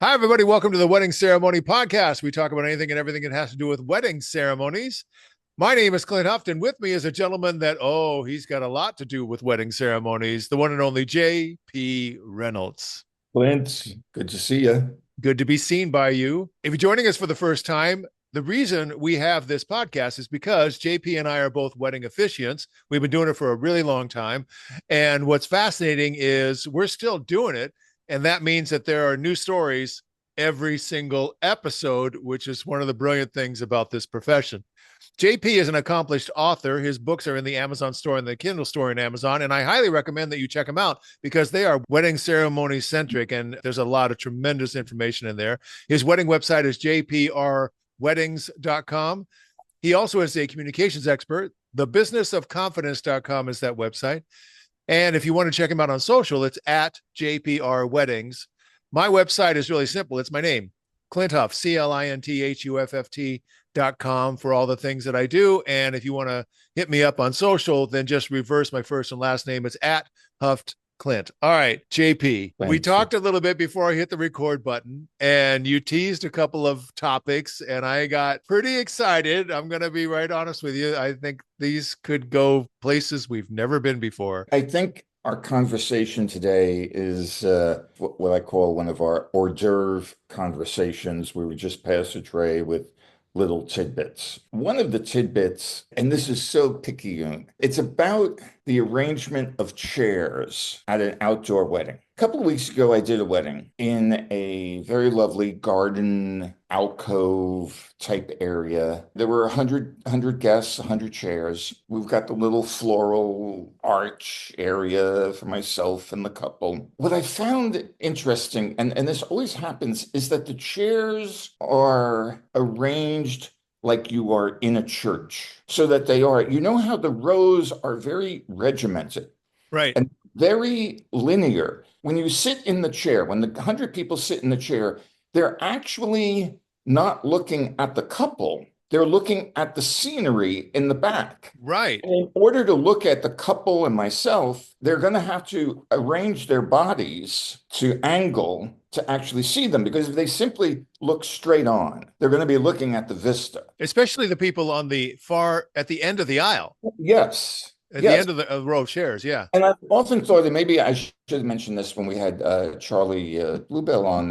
Hi, everybody. Welcome to the Wedding Ceremony Podcast. We talk about anything and everything that has to do with wedding ceremonies. My name is Clint Houghton. With me is a gentleman that, he's got a lot to do with wedding ceremonies, the one and only JP Reynolds. Clint, good to see you. Good to be seen by you. If you're joining us for the first time, the reason we have this podcast is because JP and I are both wedding officiants. We've been doing it for a really long time. And what's fascinating is we're still doing it. And that means that there are new stories every single episode, which is one of the brilliant things about this profession. JP is an accomplished author. His books are in the Amazon store and the Kindle store in Amazon. And I highly recommend that you check them out because they are wedding ceremony centric. And there's a lot of tremendous information in there. His wedding website is jprweddings.com. He also is a communications expert. Thebusinessofconfidence.com is that website. And if you want to check him out on social, it's at JPR Weddings. My website is really simple. It's my name, Clint Huff, CLINTHUFFT.com for all the things that I do. And if you want to hit me up on social, then just reverse my first and last name. It's at Huffed Clint. All right, JP, we Thanks. talked a little bit before I hit the record button and you teased a couple of topics and I got pretty excited. I'm going to be right honest with you. I think these could go places we've never been before. I think our conversation today is what I call one of our hors d'oeuvre conversations where we just pass a tray with little tidbits. One of the tidbits, and this is so picayune, it's about the arrangement of chairs at an outdoor wedding. A couple of weeks ago, I did a wedding in a very lovely garden alcove type area. There were 100 guests, 100 chairs. We've got the little floral arch area for myself and the couple. What I found interesting, and this always happens, is that the chairs are arranged like you are in a church, so that they are, you know how the rows are very regimented Right. and very linear. When you sit in the chair, when the 100 people sit in the chair, they're actually not looking at the couple. They're looking at the scenery in the back. Right. And in order to look at the couple and myself, they're going to have to arrange their bodies to angle to actually see them. Because if they simply look straight on, they're going to be looking at the vista. Especially the people on the far at the end of the aisle, Yes. at the Yes. end of the row of chairs. Yeah. And I've often thought that maybe I should have mentioned this when we had Charlie Bluebell on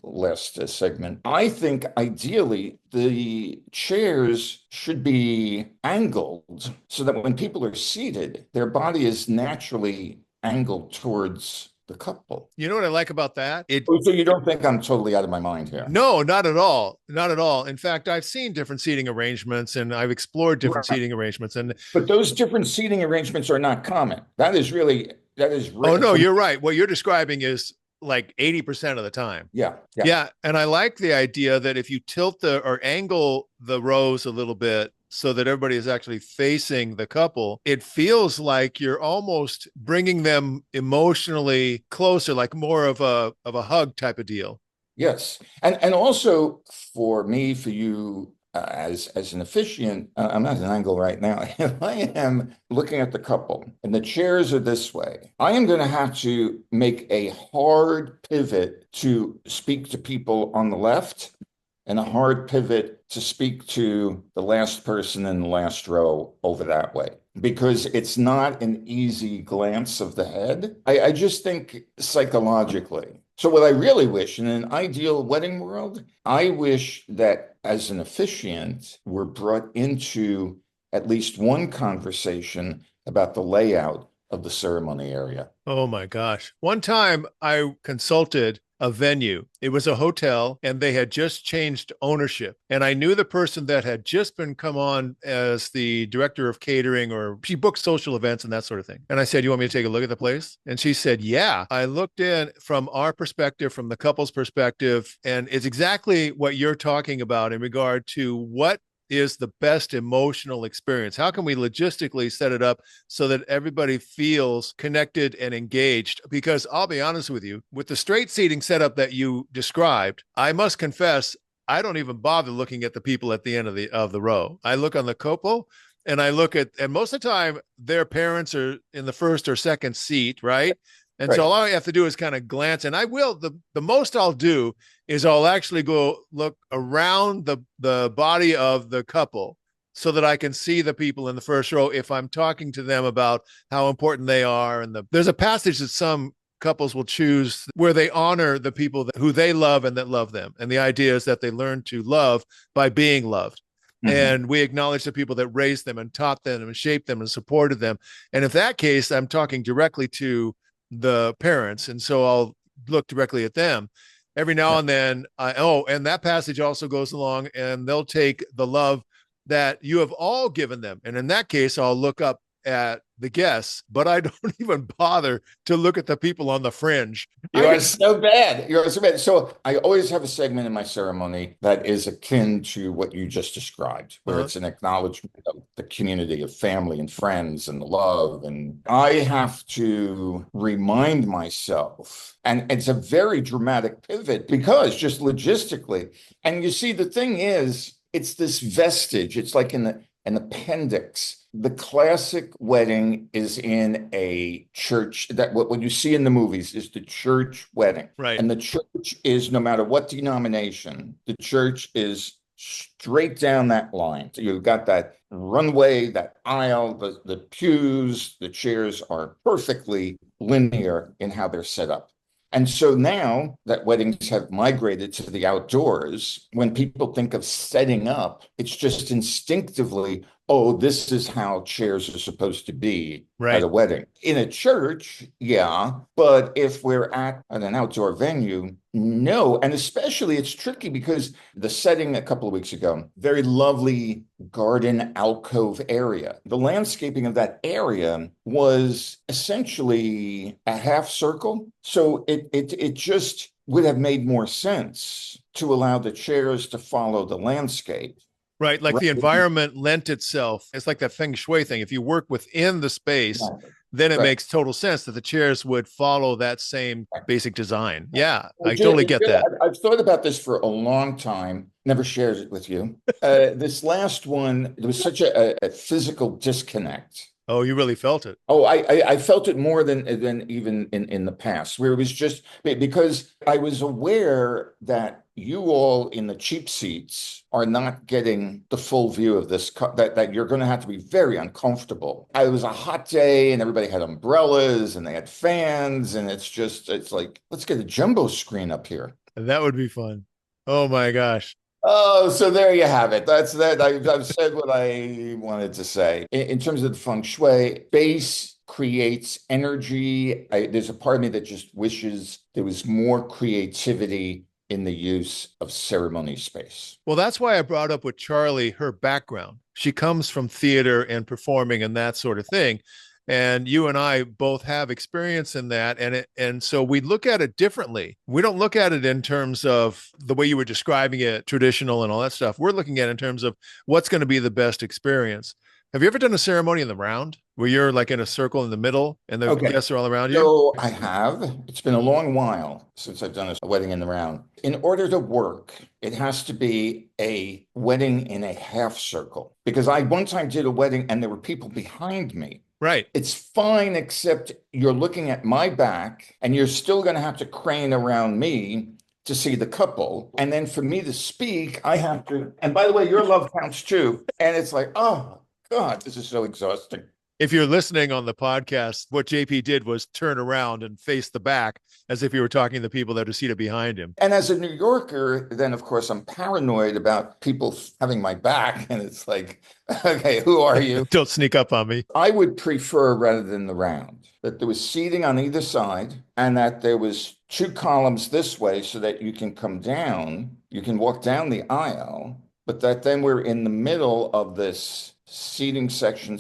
last segment. I think ideally the chairs should be angled so that when people are seated, their body is naturally angled towards the couple. You know what I like about that? Oh, so you don't think I'm totally out of my mind here? No, not at all. Not at all. In fact, I've seen different seating arrangements and I've explored different Right. seating arrangements. And But those different seating arrangements are not common. That is oh, rare no, for me. you're right. What you're describing is like 80% of the time. Yeah, yeah. Yeah. And I like the idea that if you tilt or angle the rows a little bit so that everybody is actually facing the couple, it feels like you're almost bringing them emotionally closer, like more of a hug type of deal. Yes, and also for me, for you, as an officiant, I'm at an angle right now. If I am looking at the couple and the chairs are this way, I am going to have to make a hard pivot to speak to people on the left and a hard pivot to speak to the last person in the last row over that way. Because it's not an easy glance of the head. I just think psychologically. So, what I really wish in an ideal wedding world, I wish that as an officiant, we're brought into at least one conversation about the layout of the ceremony area. Oh my gosh. One time I consulted a venue. It was a hotel and they had just changed ownership. And I knew the person that had just been come on as the director of catering, or she booked social events and that sort of thing. And I said, "You want me to take a look at the place?" And she said, "Yeah." I looked in from our perspective, from the couple's perspective, and it's exactly what you're talking about in regard to what is the best emotional experience? How can we logistically set it up so that everybody feels connected and engaged? Because I'll be honest with you, with the straight seating setup that you described, I must confess, I don't even bother looking at the people at the end of the row. I look on the couple and I look at, and most of the time their parents are in the first or second seat, right? And so Right. all I have to do is kind of glance, and I will, the most I'll do is I'll actually go look around the body of the couple so that I can see the people in the first row if I'm talking to them about how important they are. And there's a passage that some couples will choose where they honor the people who they love and that love them. And the idea is that they learn to love by being loved. Hmm. And we acknowledge the people that raised them and taught them and shaped them and supported them. And in that case, I'm talking directly to the parents. And so I'll look directly at them. Every now Yeah. and then, and that passage also goes along, and they'll take the love that you have all given them. And in that case, I'll look up at the guests, but I don't even bother to look at the people on the fringe. You I are so bad. You are so bad. So I always have a segment in my ceremony that is akin to what you just described, where uh, it's an acknowledgement of the community of family and friends and love. And I have to remind myself, and it's a very dramatic pivot because just logistically, and you see, the thing is, it's this vestige. It's like an appendix. The classic wedding is in a church. That what you see in the movies is the church wedding. right. And the church is, no matter what denomination, the church is straight down that line. So you've got that runway, that aisle, the pews, the chairs are perfectly linear in how they're set up. And so now that weddings have migrated to the outdoors, when people think of setting up, it's just instinctively, oh, this is how chairs are supposed to be at Right. a wedding. In a church, yeah, but if we're at an outdoor venue, no. And especially it's tricky because the setting a couple of weeks ago, very lovely garden alcove area. The landscaping of that area was essentially a half circle. So it just would have made more sense to allow the chairs to follow the landscape. Right. Like Right. the environment lent itself. It's like that feng shui thing. If you work within the space, Exactly. then it Right. makes total sense that the chairs would follow that same basic design. Yeah, Well, I totally get that. I've thought about this for a long time, never shared it with you. This last one, there was such a physical disconnect. Oh, you really felt it. Oh, I felt it more than even in the past, where it was just because I was aware that you all in the cheap seats are not getting the full view of this, that you're going to have to be very uncomfortable. It was a hot day and everybody had umbrellas and they had fans, and it's like, let's get a jumbo screen up here. That would be fun. Oh my gosh. Oh, so there you have it. That's that. I've said what I wanted to say. In terms of the feng shui, base creates energy. There's a part of me that just wishes there was more creativity in the use of ceremony space. Well, that's why I brought up with Charlie her background. She comes from theater and performing and that sort of thing. And you and I both have experience in that. And so we look at it differently. We don't look at it in terms of the way you were describing it, traditional and all that stuff. We're looking at it in terms of what's going to be the best experience. Have you ever done a ceremony in the round where you're like in a circle in the middle and the Okay. guests are all around you? So I have. It's been a long while since I've done a wedding in the round. In order to work, it has to be a wedding in a half circle. Because I one time did a wedding and there were people behind me. Right. It's fine, except you're looking at my back and you're still going to have to crane around me to see the couple. And then for me to speak, I have to. And by the way, your love counts too. And it's like, oh, God, this is so exhausting. If you're listening on the podcast, what JP did was turn around and face the back as if he were talking to the people that are seated behind him. And as a New Yorker, then of course I'm paranoid about people having my back. And it's like, okay, who are you? Don't sneak up on me. I would prefer, rather than the round, that there was seating on either side and that there was two columns this way so that you can come down, you can walk down the aisle, but that then we're in the middle of this seating section,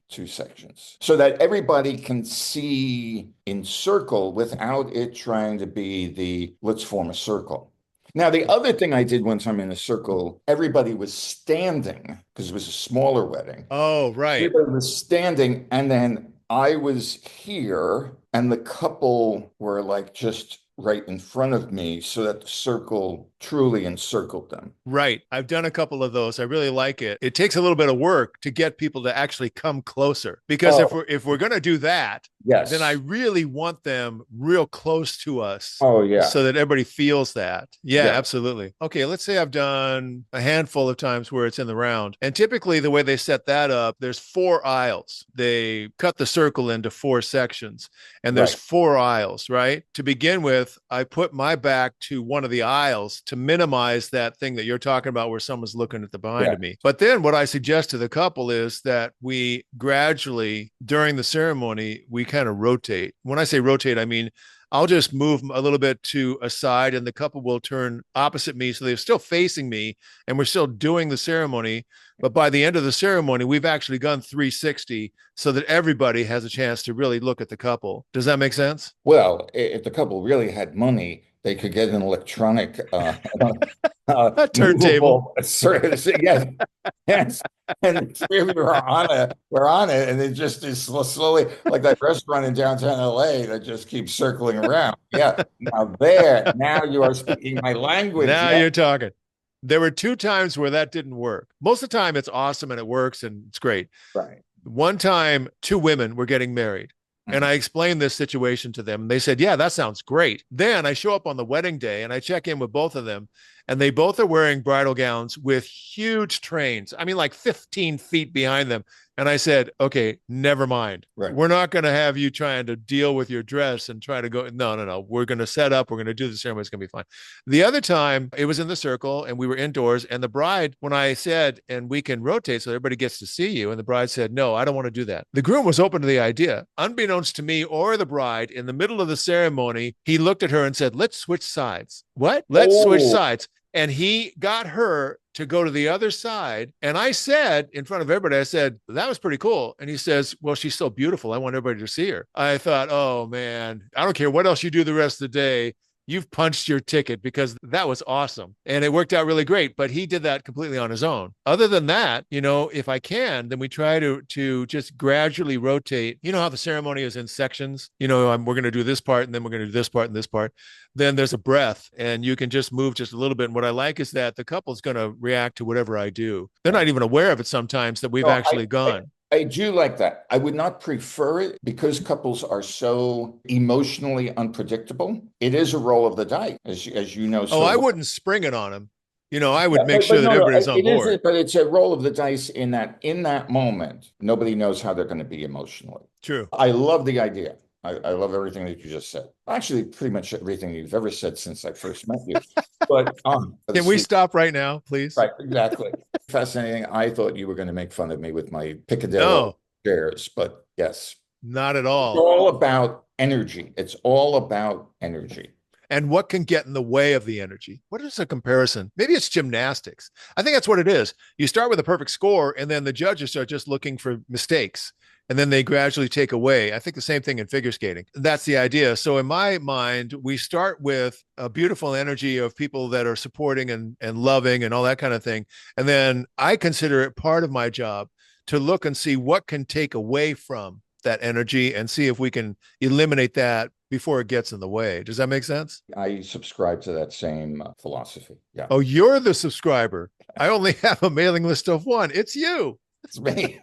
two sections, so that everybody can see in circle without it trying to be the let's form a circle. Now, the other thing I did one time in a circle, everybody was standing because it was a smaller wedding. Oh, right. Everybody was standing, and then I was here, and the couple were like just right in front of me so that the circle truly encircled them. Right. I've done a couple of those. I really like it. It takes a little bit of work to get people to actually come closer because Oh, if we're going to do that, then I Yes. really want them real close to us Oh, yeah. so that everybody feels that. Yeah, Yeah. absolutely. Okay, let's say I've done a handful of times where it's in the round. And typically, the way they set that up, there's four aisles. They cut the circle into four sections, and there's Right. four aisles, right? To begin with, I put my back to one of the aisles to minimize that thing that you're talking about where someone's looking at the behind Yeah. of me. But then what I suggest to the couple is that we gradually, during the ceremony, we kind of rotate. When I say rotate, I mean I'll just move a little bit to a side and the couple will turn opposite me. So they're still facing me and we're still doing the ceremony. But by the end of the ceremony, we've actually gone 360 so that everybody has a chance to really look at the couple. Does that make sense? Well, if the couple really had money, they could get an electronic A turntable. movable service. Yes, yes. And the three of you are on it. We're on it, and it just is slowly like that restaurant in downtown LA that just keeps circling around. Yeah. Now you are speaking my language. Now Yeah. you're talking. There were two times where that didn't work. Most of the time, it's awesome and it works and it's great. Right. One time, two women were getting married. And Mhm. I explained this situation to them. They said, yeah, that sounds great. Then I show up on the wedding day and I check in with both of them. And they both are wearing bridal gowns with huge trains. I mean, like 15 feet behind them. And I said, okay, never mind. Right. We're not going to have you trying to deal with your dress and try to go. No, no, no. We're going to set up. We're going to do the ceremony. It's going to be fine. The other time, it was in the circle and we were indoors. And the bride, when I said, and we can rotate so everybody gets to see you, and the bride said, no, I don't want to do that. The groom was open to the idea. Unbeknownst to me or the bride, in the middle of the ceremony, he looked at her and said, let's switch sides. What? Let's switch Oh, sides. And he got her to go to the other side. And I said, in front of everybody, I said, that was pretty cool. And he says, well, she's so beautiful. I want everybody to see her. I thought, oh man, I don't care what else you do the rest of the day. You've punched your ticket because that was awesome. And it worked out really great. But he did that completely on his own. Other than that, if I can, then we try to just gradually rotate. You know how the ceremony is in sections? We're going to do this part and then we're going to do this part and this part. Then there's a breath and you can just move just a little bit. And what I like is that the couple's going to react to whatever I do. They're right. not even aware of it sometimes that we've No, actually gone. I do like that. I would not prefer it because couples are so emotionally unpredictable. It is a roll of the dice, as you know Oh, so I well. wouldn't spring it on them. I would Yeah, make but sure that no, everybody's on it is, board. but it's a roll of the dice in that moment. Nobody knows how they're going to be emotionally. True. I love the idea. I love everything that you just said. Actually, pretty much everything you've ever said since I first met you. But Can we stop right now, please? right, exactly. Fascinating. I thought you were going to make fun of me with my picadillo No, chairs, but yes, not at it's all. all about energy. It's all about energy. And what can get in the way of the energy? What is a comparison? Maybe it's gymnastics. I think that's what it is. You start with a perfect score, and then the judges are just looking for mistakes. And then they gradually take away. I think the same thing in figure skating. That's the idea. So, in my mind, we start with a beautiful energy of people that are supporting and loving and all that kind of thing. And then I consider it part of my job to look and see what can take away from that energy and see if we can eliminate that before it gets in the way. Does that make sense? I subscribe to that same philosophy. Yeah, Oh, you're the subscriber. I only have a mailing list of one. It's you. it's me.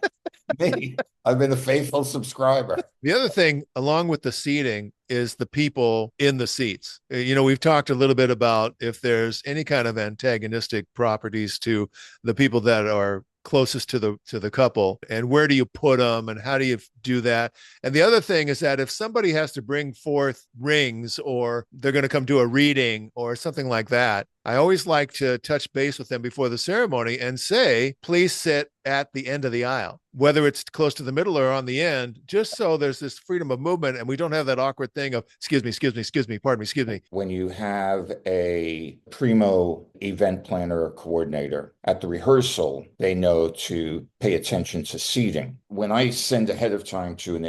Me. I've been a faithful subscriber. The other thing, along with the seating, is the people in the seats. We've talked a little bit about if there's any kind of antagonistic properties to the people that are closest to the couple, and where do you put them and how do you do that. And the other thing is that if somebody has to bring forth rings or they're going to come do a reading or something like that, I always like to touch base with them before the ceremony and say, please sit at the end of the aisle, whether it's close to the middle or on the end, just so there's this freedom of movement and we don't have that awkward thing of, excuse me, pardon me, excuse me. When you have a primo event planner or coordinator at the rehearsal, they know to pay attention to seating. When I send ahead of time to an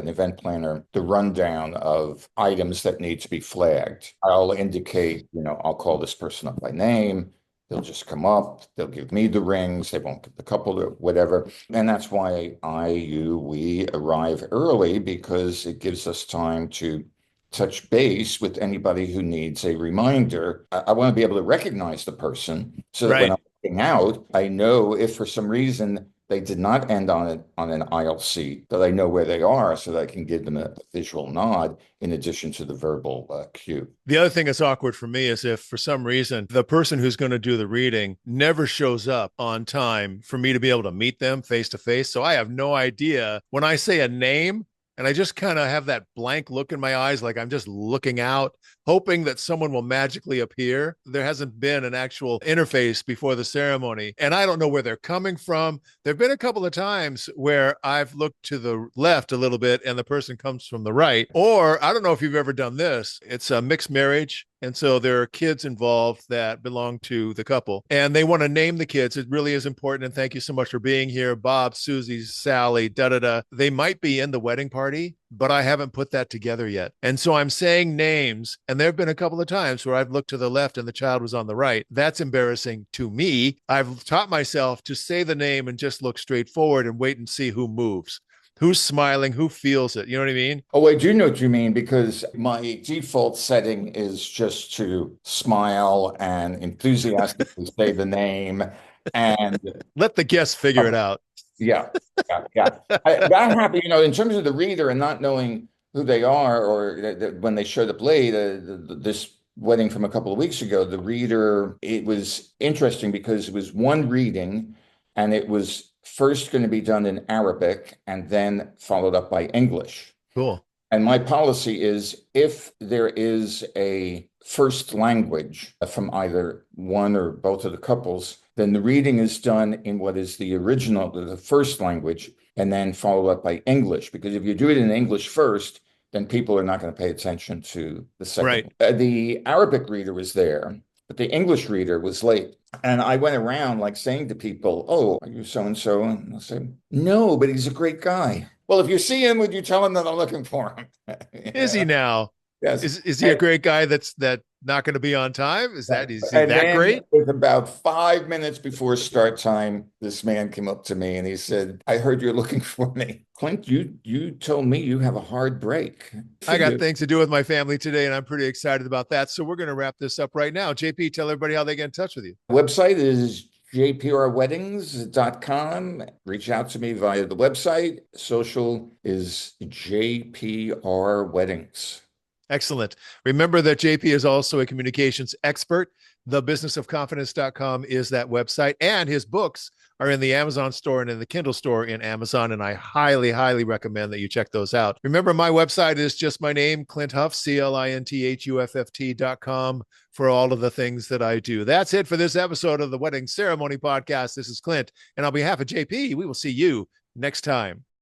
event planner the rundown of items that need to be flagged, I'll indicate, I'll call this person up by name. They'll just come up, they'll give me the rings, they won't give the couple or whatever. And that's why we arrive early because it gives us time to touch base with anybody who needs a reminder. I want to be able to recognize the person so that when Right. I'm looking out, I know if for some reason They did not end on an aisle seat, that I know where they are so that I can give them a visual nod in addition to the verbal cue. The other thing that's awkward for me is if for some reason the person who's going to do the reading never shows up on time for me to be able to meet them face to face. So I have no idea when I say a name and I just kind of have that blank look in my eyes, like I'm just looking out, hoping that someone will magically appear. There hasn't been an actual interface before the ceremony, and I don't know where they're coming from. There have been a couple of times where I've looked to the left a little bit and the person comes from the right. Or I don't know if you've ever done this. It's a mixed marriage. And so there are kids involved that belong to the couple and they want to name the kids. It really is important. And thank you so much for being here. Bob, Susie, Sally, da da da. They might be in the wedding party, but I haven't put that together yet. And so I'm saying names. And there have been a couple of times where I've looked to the left and the child was on the right. That's embarrassing to me. I've taught myself to say the name and just look straight forward and wait and see who moves. Who's smiling? Who feels it? You know what I mean? Oh, I do know what you mean because my default setting is just to smile and enthusiastically say the name. And Let the guests figure it out. yeah, yeah. That happened, in terms of the reader and not knowing who they are, or when they showed up late, this wedding from a couple of weeks ago, the reader, it was interesting because it was one reading and it was first going to be done in Arabic and then followed up by English. Cool. And my policy is if there is a first language from either one or both of the couples, then the reading is done in what is the original, the first language, and then followed up by English. Because if you do it in English first, then people are not going to pay attention to the second. Right. The Arabic reader was there, but the English reader was late. And I went around like saying to people, "Oh, are you so and so?" And they'll say, "No, but he's a great guy." Well, if you see him, would you tell him that I'm looking for him? Is he Yeah. now? Yes. Is he a great guy that's not going to be on time? Is he And that then great? it was about 5 minutes before start time, this man came up to me and he said, "I heard you're looking for me. Clint, you told me you have a hard break for I got you." things to do with my family today, and I'm pretty excited about that. So we're going to wrap this up right now. JP, tell everybody how they get in touch with you. Website is jprweddings.com. Reach out to me via the website. Social is JPR Weddings. Excellent. Remember that JP is also a communications expert. Thebusinessofconfidence.com is that website, and his books are in the Amazon store and in the Kindle store in Amazon. And I highly, highly recommend that you check those out. Remember, my website is just my name, Clint Huff, CLINTHUFFT.com, for all of the things that I do. That's it for this episode of the Wedding Ceremony Podcast. This is Clint. And on behalf of JP, we will see you next time.